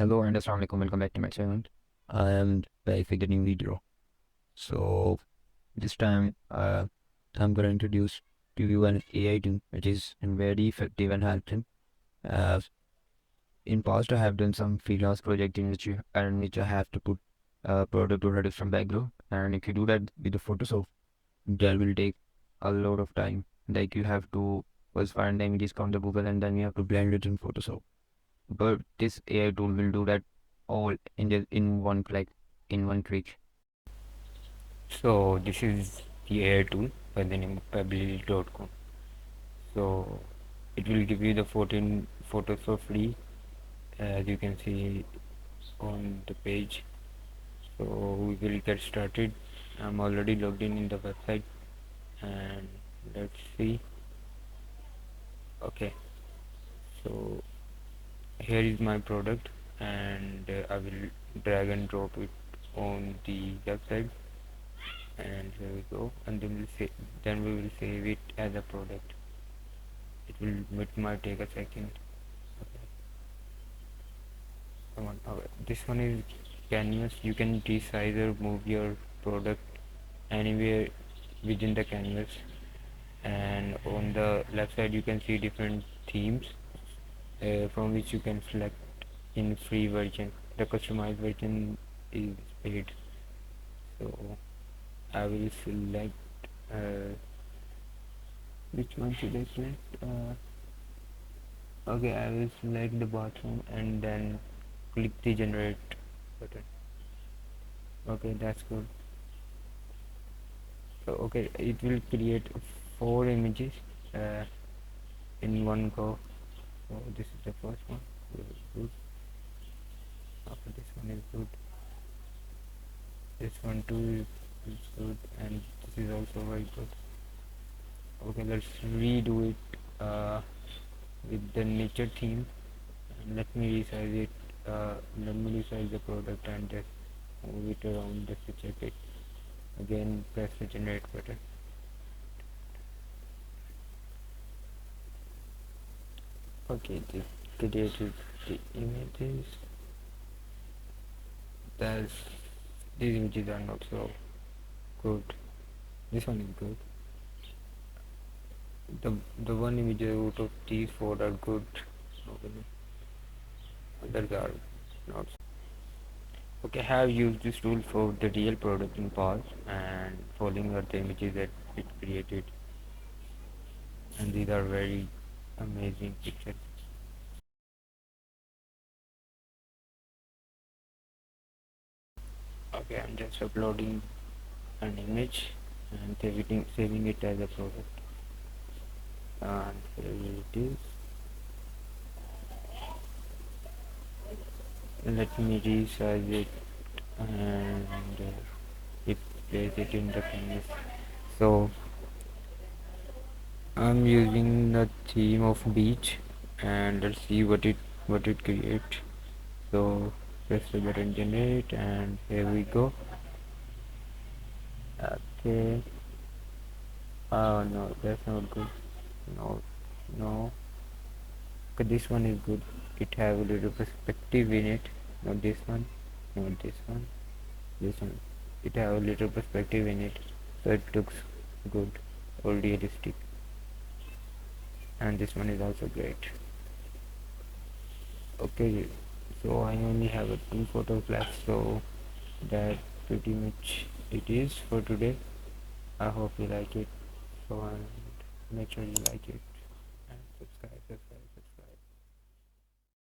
Hello and assalamu alaikum, welcome back to my channel. I am back with a new video. So this time I'm going to introduce to you an AI tool which is very effective and helpful. Uh, in past I have done some freelance project in which I have to put product or from background, and if you do that with the Photoshop, that will take a lot of time. Like you have to first find the images from the Google and then you have to blend it in Photoshop. But this AI tool will do that all in one click, in one click. So this is the AI tool by the name of Pebblely.com. So it will give you the 14 photos for free, as you can see on the page. So we will get started. I'm already logged in the website, and let's see. Okay, so here is my product, and I will drag and drop it on the website, and here we go, and then we will save it as a product. It might take a second. Okay, come on. Okay. This one is canvas. You can resize or move your product anywhere within the canvas, and on the left side you can see different themes from which you can select in free version. The customized version is paid, so I will select which one should I select? Okay, I will select the bathroom and then click the generate button. Okay, that's good. So okay, it will create 4 images uh, in one go. So this is the first one. Good. Okay, this one is good. This one too is good, and this is also very good. Okay, let's redo it with the nature theme. And let me resize it. Let me resize the product and just move it around just to check it. Again, press the generate button. Okay, this created the images. That's these images are not so good. This one is good. The one image out of these four are good. Okay. Others are not. Okay, I have used this tool for the real product in past and following are the images that it created, and these are very amazing pictures. Okay, I'm just uploading an image and saving it as a product, and here it is. Let me resize it and replace it in the canvas. So I'm using the theme of beach, and let's see what it creates. So press the button generate, and here we go. Okay. Oh no, that's not good. No, no. Okay, this one is good. It have a little perspective in it. Not this one. Not this one. This one. It have a little perspective in it, so it looks good or realistic. And this one is also great. Okay, so I only have 2 photos left, so that pretty much it is for today. I hope you like it, so and make sure you like it.